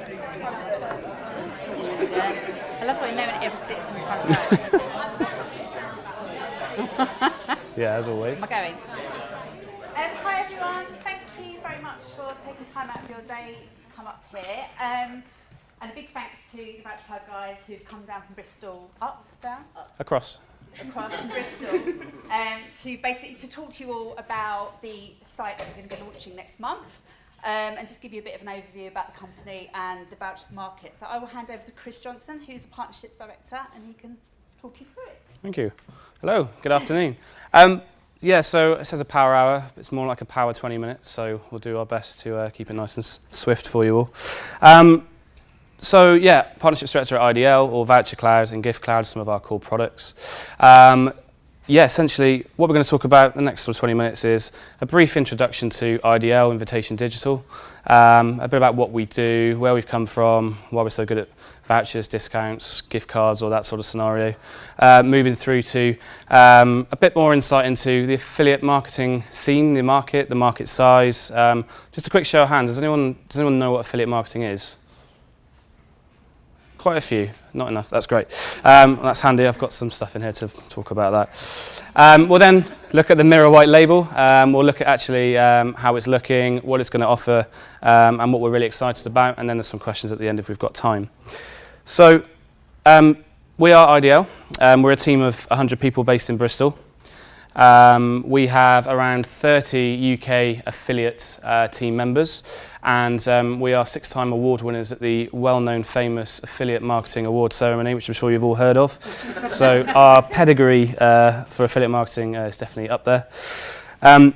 I love when no one ever sits in the front row. Yeah, as always. Am I going? Hi everyone, thank you very much for taking time out of your day to come up here. And a big thanks to the Vouchercloud guys who've come down from Bristol, down? Across from Bristol, to talk to you all about the site that we're going to be launching next month. And just give you a bit of an overview about the company and the vouchers market. So I will hand over to Chris Johnson, who's the Partnerships Director, and he can talk you through it. Thank you. Hello, good afternoon. Yeah, so it says a power hour, but it's more like a power 20 minutes, so we'll do our best to keep it nice and swift for you all. So yeah, Partnerships Director at IDL, or Vouchercloud and Giftcloud, some of our core products. Yeah, essentially, what we're going to talk about the next sort of 20 minutes is a brief introduction to IDL, Invitation Digital, a bit about what we do, where we've come from, why we're so good at vouchers, discounts, gift cards, all that sort of scenario. Moving through to a bit more insight into the affiliate marketing scene, the market size. Just a quick show of hands, does anyone know what affiliate marketing is? Quite a few, not enough, that's great. That's handy, I've got some stuff in here to talk about that. We'll then look at the Mirror white label. We'll look at actually how it's looking, what it's going to offer, and what we're really excited about, and then there's some questions at the end if we've got time. So, we are IDL. We're a team of 100 people based in Bristol. We have around 30 UK affiliate team members, and we are 6-time award winners at the well-known famous Affiliate Marketing Award ceremony, which I'm sure you've all heard of. So our pedigree for affiliate marketing is definitely up there. A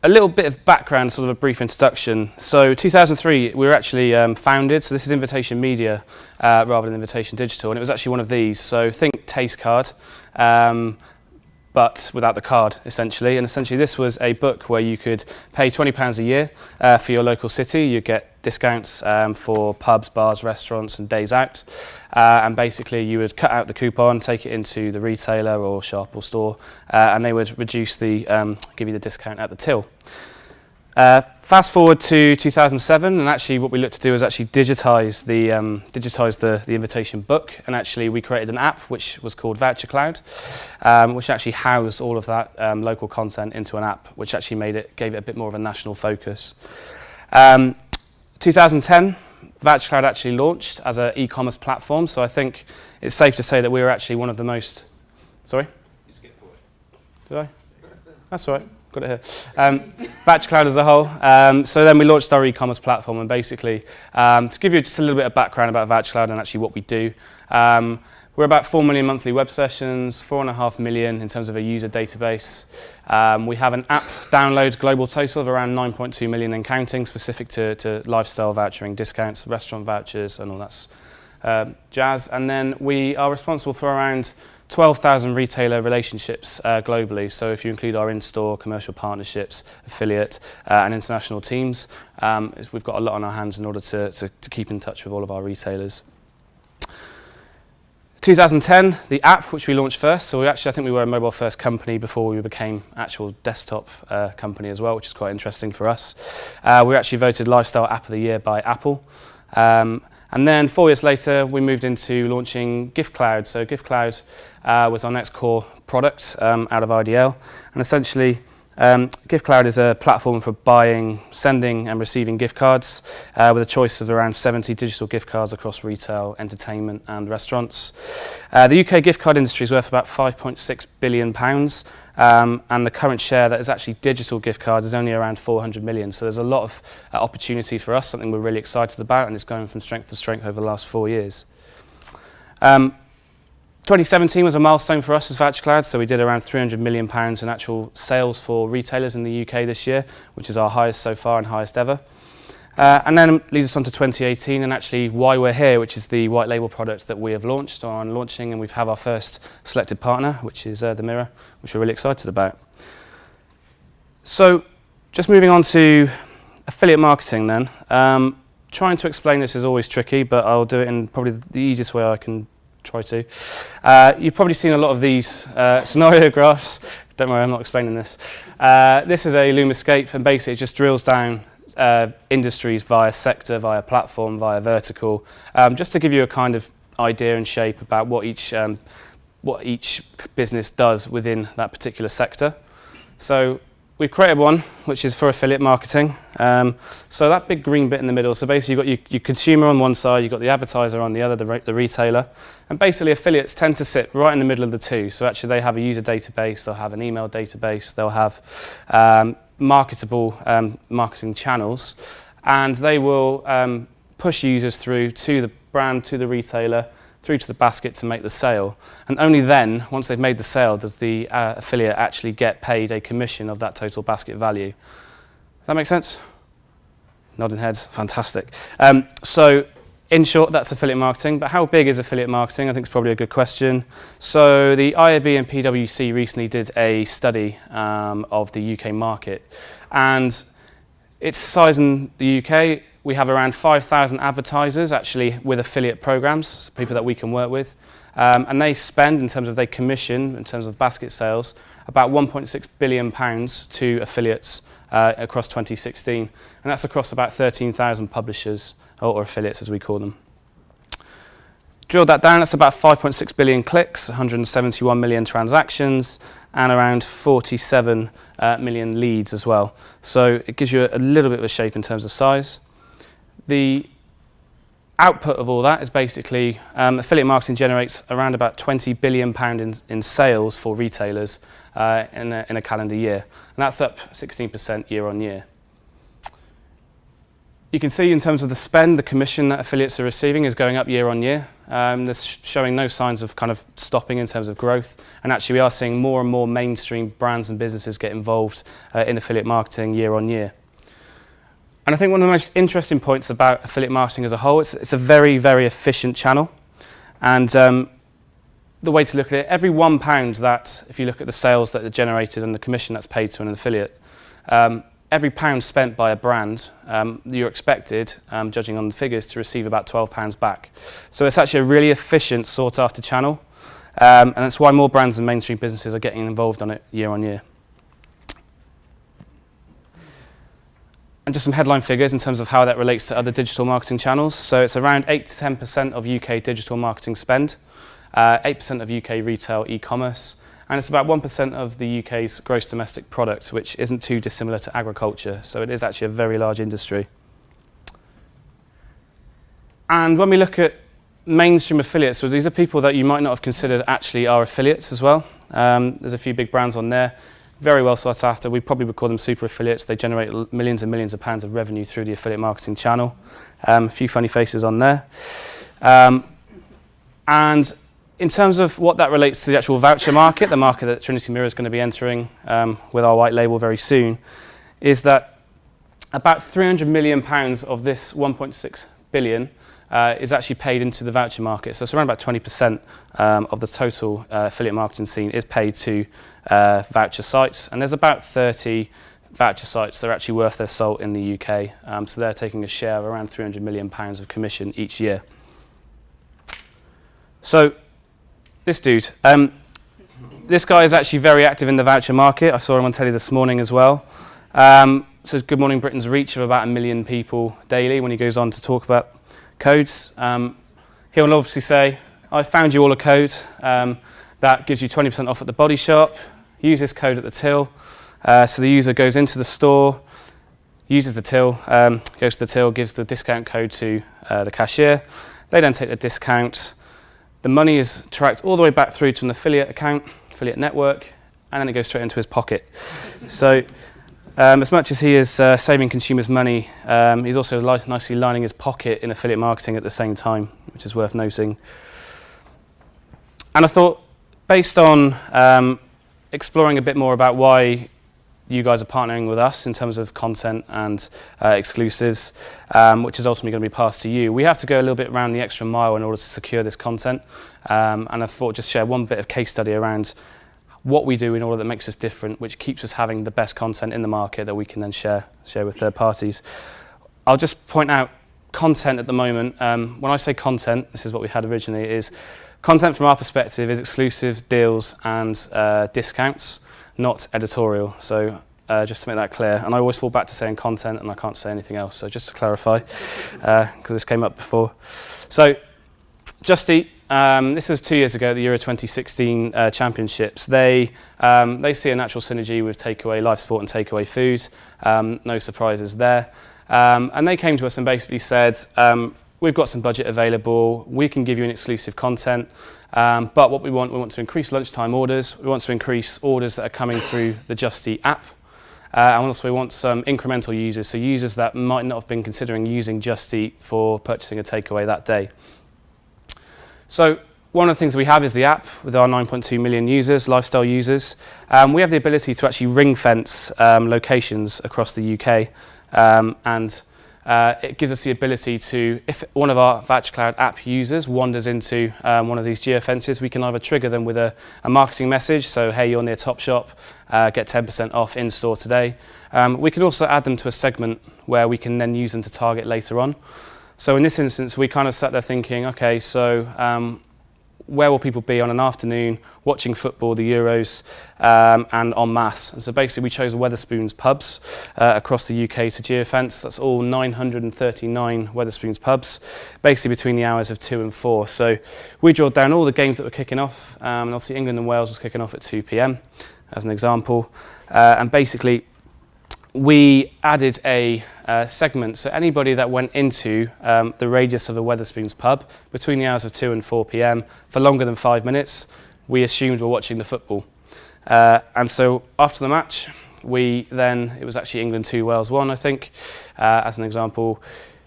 little bit of background, sort of a brief introduction. So 2003, we were actually founded, so this is Invitation Media rather than Invitation Digital, and it was actually one of these. So think Taste Card, but without the card, essentially. And essentially this was a book where you could pay £20 a year for your local city. You get discounts for pubs, bars, restaurants and days out. And basically you would cut out the coupon, take it into the retailer or shop or store, and they would reduce the, give you the discount at the till. Fast forward to 2007, and actually what we looked to do is actually digitize the invitation book, and actually we created an app which was called Vouchercloud, which actually housed all of that local content into an app, which actually gave it a bit more of a national focus. 2010, Vouchercloud actually launched as an e-commerce platform, so I think it's safe to say that we were actually one of the most. Sorry? You skipped forward. Did I? That's all right. Got it here. Vouchercloud as a whole. So then we launched our e-commerce platform, and basically, to give you just a little bit of background about Vouchercloud and actually what we do, we're about 4 million monthly web sessions, 4.5 million in terms of a user database. We have an app download global total of around 9.2 million and counting, specific to lifestyle vouchering, discounts, restaurant vouchers, and all that jazz. And then we are responsible for around 12,000 retailer relationships globally. So if you include our in-store, commercial partnerships, affiliate and international teams, we've got a lot on our hands in order to keep in touch with all of our retailers. 2010, the app which we launched first. So I think we were a mobile first company before we became actual desktop company as well, which is quite interesting for us. We were actually voted Lifestyle App of the Year by Apple. And then 4 years later, we moved into launching Giftcloud. So Giftcloud was our next core product out of IDL. And essentially, Giftcloud is a platform for buying, sending and receiving gift cards with a choice of around 70 digital gift cards across retail, entertainment and restaurants. The UK gift card industry is worth about £5.6 billion. And the current share that is actually digital gift cards is only around 400 million. So there's a lot of opportunity for us, something we're really excited about, and it's going from strength to strength over the last 4 years. 2017 was a milestone for us as Vouchercloud, so we did around £300 million in actual sales for retailers in the UK this year, which is our highest so far and highest ever. And then it leads us on to 2018 and actually why we're here, which is the white label product that we have launched or are launching, and we've had our first selected partner, which is the Mirror, which we're really excited about. So just moving on to affiliate marketing then. Trying to explain this is always tricky, but I'll do it in probably the easiest way I can try to. You've probably seen a lot of these scenario graphs. Don't worry, I'm not explaining this. This is a Lumiscape, and basically it just drills down industries via sector, via platform, via vertical, just to give you a kind of idea and shape about what each business does within that particular sector. So we've created one which is for affiliate marketing. So that big green bit in the middle, so basically you've got your consumer on one side, you've got the advertiser on the other, the retailer, and basically affiliates tend to sit right in the middle of the two. So actually they have a user database, they'll have an email database, they'll have marketable marketing channels, and they will push users through to the brand, to the retailer, through to the basket to make the sale. And only then, once they've made the sale, does the affiliate actually get paid a commission of that total basket value. Does that make sense? Nodding heads, fantastic. So in short, that's affiliate marketing, but how big is affiliate marketing? I think it's probably a good question. So the IAB and PwC recently did a study of the UK market, and its size in the UK, we have around 5,000 advertisers actually with affiliate programs, so people that we can work with. And they spend, in terms of they commission, in terms of basket sales, about £1.6 billion to affiliates across 2016. And that's across about 13,000 publishers, or affiliates as we call them. Drill that down, that's about 5.6 billion clicks, 171 million transactions, and around 47 million leads as well. So it gives you a little bit of a shape in terms of size. The output of all that is basically affiliate marketing generates around about £20 billion in sales for retailers in a calendar year. And that's up 16% year on year. You can see in terms of the spend, the commission that affiliates are receiving is going up year on year. There's showing no signs of kind of stopping in terms of growth. And actually we are seeing more and more mainstream brands and businesses get involved in affiliate marketing year on year. And I think one of the most interesting points about affiliate marketing as a whole, it's a very, very efficient channel. And the way to look at it, every £1 that, if you look at the sales that are generated and the commission that's paid to an affiliate, every pound spent by a brand, you're expected, judging on the figures, to receive about £12 back. So it's actually a really efficient, sought-after channel. And that's why more brands and mainstream businesses are getting involved on it year on year. And just some headline figures in terms of how that relates to other digital marketing channels. So it's around 8 to 10% of UK digital marketing spend, 8% of UK retail e-commerce, and it's about 1% of the UK's gross domestic product, which isn't too dissimilar to agriculture. So it is actually a very large industry. And when we look at mainstream affiliates, so these are people that you might not have considered actually are affiliates as well. There's a few big brands on there. Very well sought after. We probably would call them super affiliates. They generate millions and millions of pounds of revenue through the affiliate marketing channel. A few funny faces on there. And in terms of what that relates to the actual voucher market, the market that Trinity Mirror is going to be entering with our white label very soon, is that about £300 million of this 1.6 billion is actually paid into the voucher market. So it's around about 20% of the total affiliate marketing scene is paid to voucher sites. And there's about 30 voucher sites that are actually worth their salt in the UK. So they're taking a share of around £300 million of commission each year. So this dude, this guy is actually very active in the voucher market. I saw him on telly this morning as well. So Good Morning Britain's reach of about 1 million people daily when he goes on to talk about codes. He'll obviously say, I found you all a code that gives you 20% off at the body shop. Use this code at the till. So the user goes into the store, uses the till, goes to the till, gives the discount code to the cashier. They then take the discount. The money is tracked all the way back through to an affiliate account, affiliate network, and then it goes straight into his pocket. So as much as he is saving consumers money, he's also nicely lining his pocket in affiliate marketing at the same time, which is worth noting. And I thought, based on exploring a bit more about why you guys are partnering with us in terms of content and exclusives, which is ultimately going to be passed to you, we have to go a little bit around the extra mile in order to secure this content. And I thought just share one bit of case study around what we do in order that makes us different, which keeps us having the best content in the market that we can then share with third parties. I'll just point out content at the moment. When I say content, this is what we had originally, is content from our perspective is exclusive deals and discounts, not editorial. So just to make that clear. And I always fall back to saying content, and I can't say anything else. So just to clarify, because this came up before. So Just Eat, this was 2 years ago at the Euro 2016 Championships. They see a natural synergy with takeaway live sport and takeaway food. No surprises there. And they came to us and basically said, we've got some budget available, we can give you an exclusive content, but what we want to increase lunchtime orders, we want to increase orders that are coming through the Just Eat app, and also we want some incremental users, so users that might not have been considering using Just Eat for purchasing a takeaway that day. So one of the things we have is the app with our 9.2 million users, lifestyle users. We have the ability to actually ring fence locations across the UK, and it gives us the ability to, if one of our Vouchercloud app users wanders into one of these geofences, we can either trigger them with a marketing message, so hey, you're near Topshop, get 10% off in store today. We can also add them to a segment where we can then use them to target later on. So in this instance, we kind of sat there thinking, okay, so where will people be on an afternoon watching football, the Euros, and en masse? And so basically we chose Wetherspoons pubs across the UK to geofence. That's all 939 Wetherspoons pubs, basically between the hours of 2 and 4. So we drilled down all the games that were kicking off, and obviously England and Wales was kicking off at 2 p.m, as an example. And basically we added a segment, so anybody that went into the radius of the Wetherspoons pub between the hours of 2 and 4 p.m. for longer than 5 minutes, we assumed were watching the football. And so after the match, it was actually England 2, Wales 1, I think, as an example.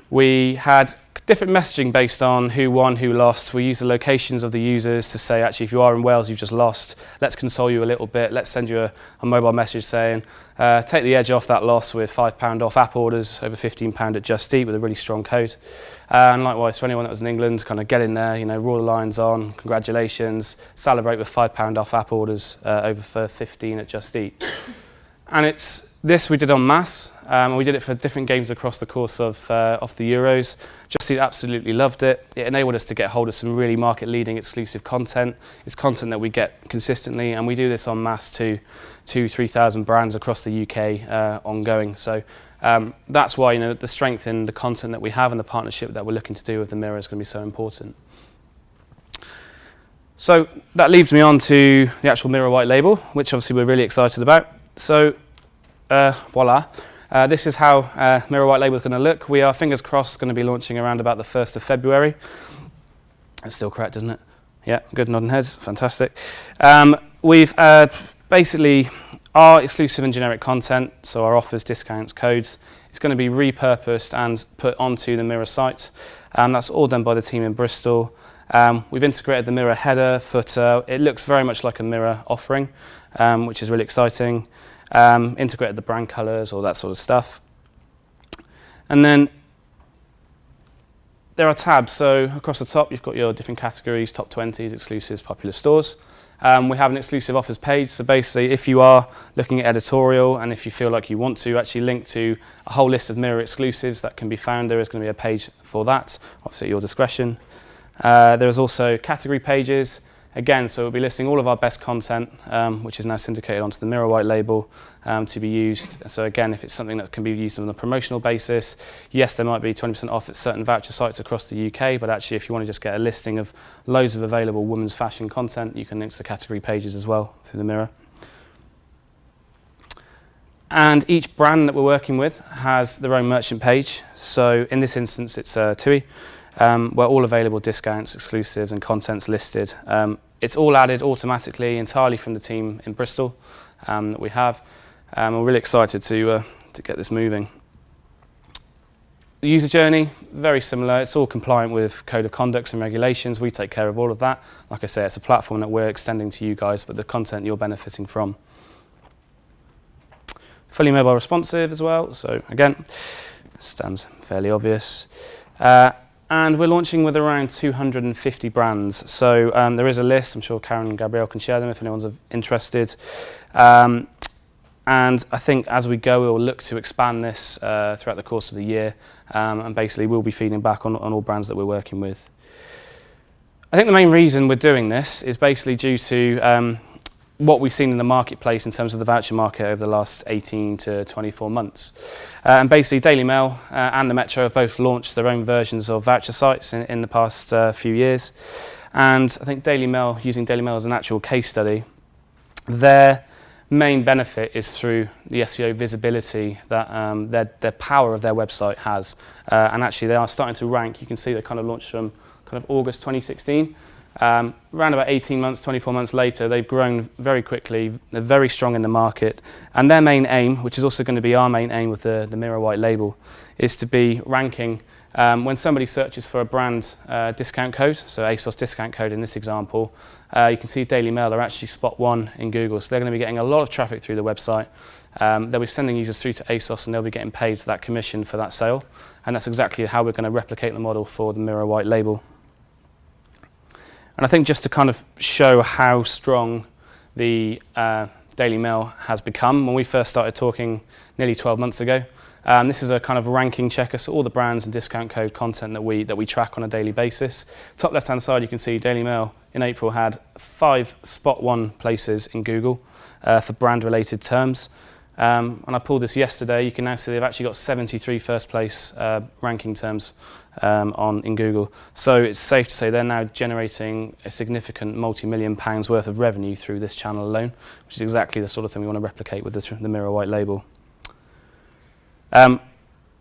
We had different messaging based on who won, who lost. We used the locations of the users to say, actually, if you are in Wales, you've just lost. Let's console you a little bit. Let's send you a mobile message saying, take the edge off that loss with £5 off app orders, over £15 at Just Eat with a really strong code. And likewise, for anyone that was in England, kind of get in there, roar the lions on, congratulations, celebrate with £5 off app orders over for 15 at Just Eat. And this we did en masse, and we did it for different games across the course of the Euros. Just Eat absolutely loved it. It enabled us to get hold of some really market-leading exclusive content. It's content that we get consistently, and we do this en masse to 2,000-3,000 brands across the UK ongoing. So that's why the strength in the content that we have and the partnership that we're looking to do with the Mirror is going to be so important. So that leads me on to the actual Mirror white label, which obviously we're really excited about. So voila, this is how Mirror white label is going to look. We are, fingers crossed, going to be launching around about the 1st of February. That's still correct, isn't it? Yeah, good nodding heads, fantastic. We've basically our exclusive and generic content, so our offers, discounts, codes, it's going to be repurposed and put onto the Mirror site. That's all done by the team in Bristol. We've integrated the Mirror header, footer. It looks very much like a Mirror offering, which is really exciting. Integrated the brand colours, all that sort of stuff. And then there are tabs. So across the top, you've got your different categories, top 20s, exclusives, popular stores. We have an exclusive offers page. So basically, if you are looking at editorial and if you feel like you want to actually link to a whole list of Mirror exclusives that can be found, there is going to be a page for that, obviously at your discretion. There is also category pages. Again, so we'll be listing all of our best content, which is now syndicated onto the Mirror white label to be used. So again, if it's something that can be used on a promotional basis, yes, there might be 20% off at certain voucher sites across the UK, but actually if you want to just get a listing of loads of available women's fashion content, you can link to category pages as well through the Mirror. And each brand that we're working with has their own merchant page. So in this instance, it's TUI. Where all available discounts, exclusives and content's listed. It's all added automatically entirely from the team in Bristol that we have. We're really excited to get this moving. The user journey, very similar. It's all compliant with code of conducts and regulations. We take care of all of that. Like I say, it's a platform that we're extending to you guys, but the content you're benefiting from. Fully mobile responsive as well. So again, stands fairly obvious. And we're launching with around 250 brands. So there is a list. I'm sure Karen and Gabrielle can share them if anyone's interested. And I think as we go, we'll look to expand this throughout the course of the year. And basically, we'll be feeding back on all brands that we're working with. I think the main reason we're doing this is basically due to what we've seen in the marketplace in terms of the voucher market over the last 18 to 24 months. And basically Daily Mail and the Metro have both launched their own versions of voucher sites in the past few years. And I think Daily Mail, using Daily Mail as an actual case study, their main benefit is through the SEO visibility that their power of their website has. And actually they are starting to rank. You can see they kind of launched from kind of August 2016. Around about 18 months, 24 months later, they've grown very quickly. They're very strong in the market. And their main aim, which is also going to be our main aim with the Mirror white label, is to be ranking when somebody searches for a brand discount code, so ASOS discount code in this example, you can see Daily Mail are actually spot 1 in Google. So they're going to be getting a lot of traffic through the website. They'll be sending users through to ASOS and they'll be getting paid that commission for that sale. And that's exactly how we're going to replicate the model for the Mirror white label. And I think just to kind of show how strong the Daily Mail has become, when we first started talking nearly 12 months ago, this is a kind of ranking checker, so all the brands and discount code content that we track on a daily basis. Top left-hand side, you can see Daily Mail in April had 5 spot 1 places in Google for brand-related terms. And I pulled this yesterday. You can now see they've actually got 73 first-place ranking terms in Google. So it's safe to say they're now generating a significant multi-million pounds worth of revenue through this channel alone, which is exactly the sort of thing we want to replicate with the Mirror white label. I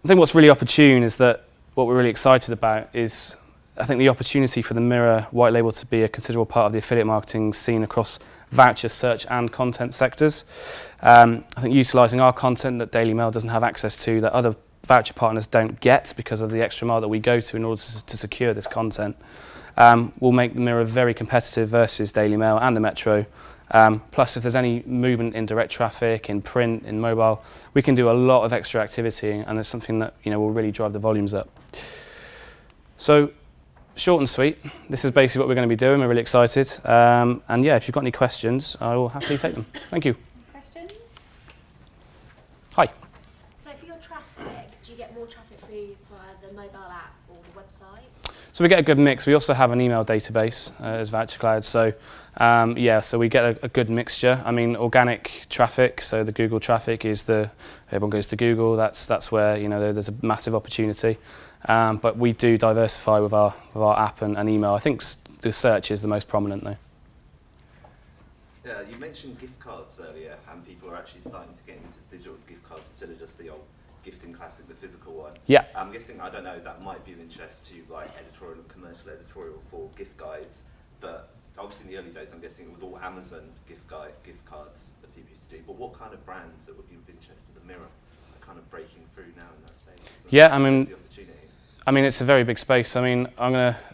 think what's really opportune is that what we're really excited about is I think the opportunity for the Mirror white label to be a considerable part of the affiliate marketing scene across voucher, search and content sectors. I think utilising our content that Daily Mail doesn't have access to, that other voucher partners don't get because of the extra mile that we go to in order to secure this content, will make the Mirror very competitive versus Daily Mail and the Metro. Plus, if there's any movement in direct traffic, in print, in mobile, we can do a lot of extra activity, and it's something that will really drive the volumes up. So, short and sweet. This is basically what we're going to be doing. We're really excited. And yeah, if you've got any questions, I will happily take them. Thank you. Questions? Hi. So for your traffic, do you get more traffic through via the mobile app or the website? So we get a good mix. We also have an email database as Vouchercloud. So yeah, so we get a good mixture. I mean, organic traffic. So the Google traffic is everyone goes to Google. That's where there's a massive opportunity. But we do diversify with our app and email. I think the search is the most prominent though. Yeah, you mentioned gift cards earlier, and people are actually starting to get into digital gift cards instead of just the old gifting classic, the physical one. Yeah. I'm guessing, I don't know, that might be of interest to like editorial, commercial editorial for gift guides, but obviously in the early days I'm guessing it was all Amazon gift cards that people used to do. But what kind of brands that would be of interest to the Mirror are kind of breaking through now in that space? So yeah, I mean, it's a very big space. I mean,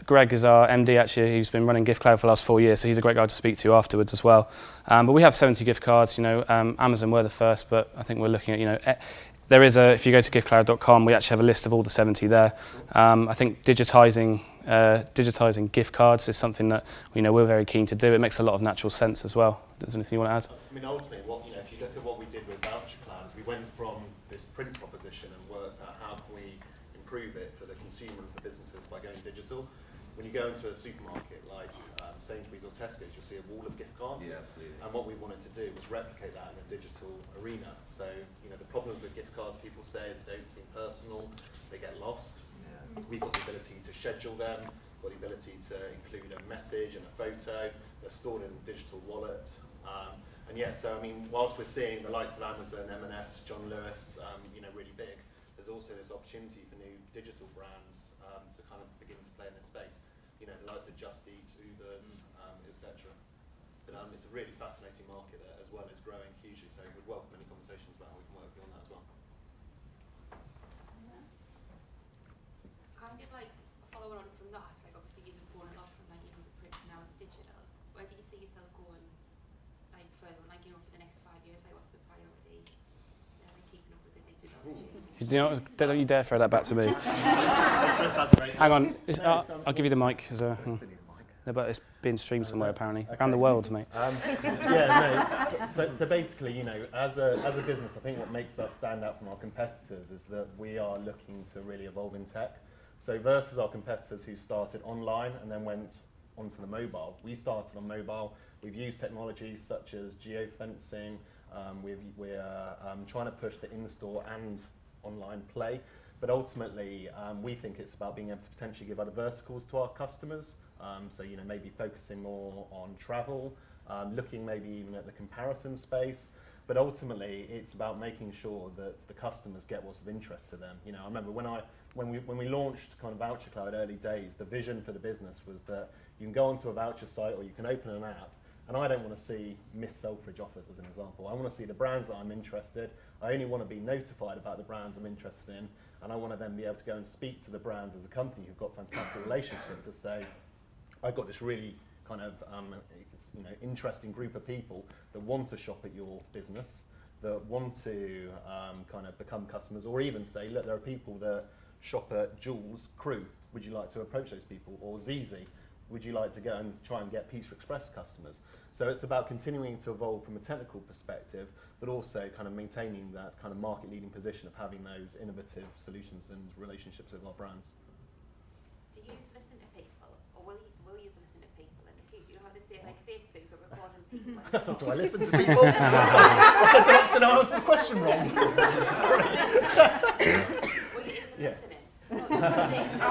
Greg is our MD actually, who's been running Giftcloud for the last 4 years, so he's a great guy to speak to afterwards as well. But we have 70 gift cards, Amazon were the first, but I think we're looking at, there is if you go to giftcloud.com, we actually have a list of all the 70 there. I think digitising gift cards is something that we're very keen to do. It makes a lot of natural sense as well. Is there anything you want to add? I mean, ultimately, if you look at what we did with Vouchercloud, we went from this print proposition and worked out how can we improve it for the consumer and for businesses by going digital. When you go into a supermarket like Sainsbury's or Tesco's, you'll see a wall of gift cards. Yeah, absolutely. And what we wanted to do was replicate that in a digital arena. So, the problems with gift cards, people say, is they don't seem personal, they get lost. Yeah. We've got the ability to schedule them, got the ability to include a message and a photo. They're stored in a digital wallet. And yeah, so I mean, whilst we're seeing the likes of Amazon, M&S, John Lewis, really big, there's also this opportunity for new digital brands to kind of begin to play in this space. The likes of Just Eat, Ubers, etc. But it's a really fascinating market there as well. It's growing hugely, so we'd welcome any conversations about how we can work on that as well. Kind of like follow on from that, like obviously you've grown a lot from like even the print now it's digital. Where do you see yourself going like further, like for the next 5 years? Like what's the priority? Keeping up with the digital opportunity. Don't you dare throw that back to me. Hang on, I'll give you the mic. No, but it's being streamed somewhere apparently. Okay. Around the world, mate. So basically, as a business, I think what makes us stand out from our competitors is that we are looking to really evolve in tech. So versus our competitors who started online and then went onto the mobile, we started on mobile, We've used technologies such as geofencing. We're trying to push the in-store and online play. But ultimately, we think it's about being able to potentially give other verticals to our customers. So, maybe focusing more on travel, looking maybe even at the comparison space. But ultimately, it's about making sure that the customers get what's of interest to them. I remember when we launched kind of Vouchercloud early days, the vision for the business was that you can go onto a voucher site or you can open an app, and I don't want to see missed Selfridge offers as an example. I want to see the brands that I'm interested. I only want to be notified about the brands I'm interested in, and I want to then be able to go and speak to the brands as a company who've got fantastic relationships to say, I've got this really kind of interesting group of people that want to shop at your business, that want to kind of become customers, or even say, look, there are people that shop at Jules Crew. Would you like to approach those people? Or Zizi, would you like to go and try and get Pizza Express customers? So it's about continuing to evolve from a technical perspective, but also kind of maintaining that kind of market-leading position of having those innovative solutions and relationships with our brands. Do you listen to people, or will you listen to people in the future? You know how they say like Facebook are recording people. Do I listen to people? Did I answer the question wrong? Will you even Yeah. listen in? No,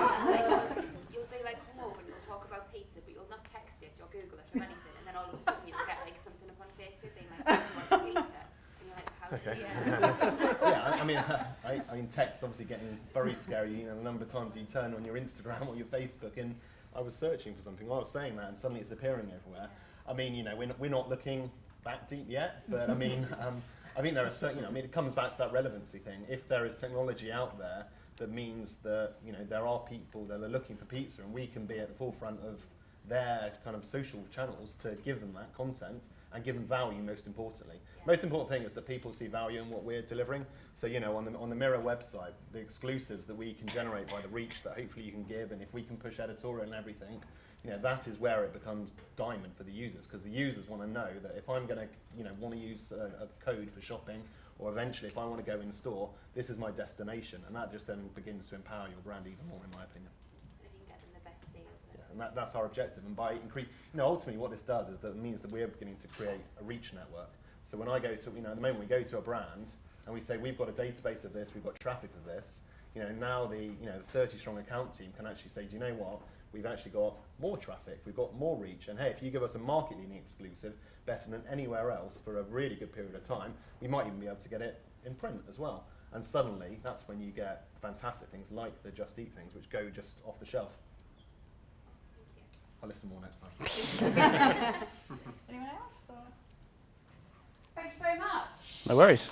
you'll be like home over and you'll talk about pizza, but you'll not text it or Google it or anything, and then all of a sudden you'll get like something up on Facebook being like, do you want pizza? And you're like, how Okay. yeah. Yeah, I mean, tech's obviously getting very scary. The number of times you turn on your Instagram or your Facebook, and I was searching for something, I was saying that, and suddenly it's appearing everywhere. I mean, we're not looking that deep yet, but I mean, I think there are certain, it comes back to that relevancy thing. If there is technology out there that means that, there are people that are looking for pizza, and we can be at the forefront of their kind of social channels to give them that content and give them value, most importantly. Most important thing is that people see value in what we're delivering. So, on the Mirror website, the exclusives that we can generate by the reach that hopefully you can give, and if we can push editorial and everything, that is where it becomes diamond for the users, because the users want to know that if I'm going to, want to use a code for shopping, or eventually if I want to go in store, this is my destination, and that just then begins to empower your brand even more, in my opinion. And if you can get them the best deal. Yeah, and that's our objective. And by ultimately what this does is that it means that we're beginning to create a reach network. So when I go to, at the moment we go to a brand and we say we've got a database of this, we've got traffic of this, now the 30-strong account team can actually say, do you know what? We've actually got more traffic, we've got more reach, and hey, if you give us a market-leading exclusive, better than anywhere else for a really good period of time, we might even be able to get it in print as well. And suddenly, that's when you get fantastic things like the Just Eat things, which go just off the shelf. I'll listen more next time. Anyone else? Or? Thank you very much. No worries.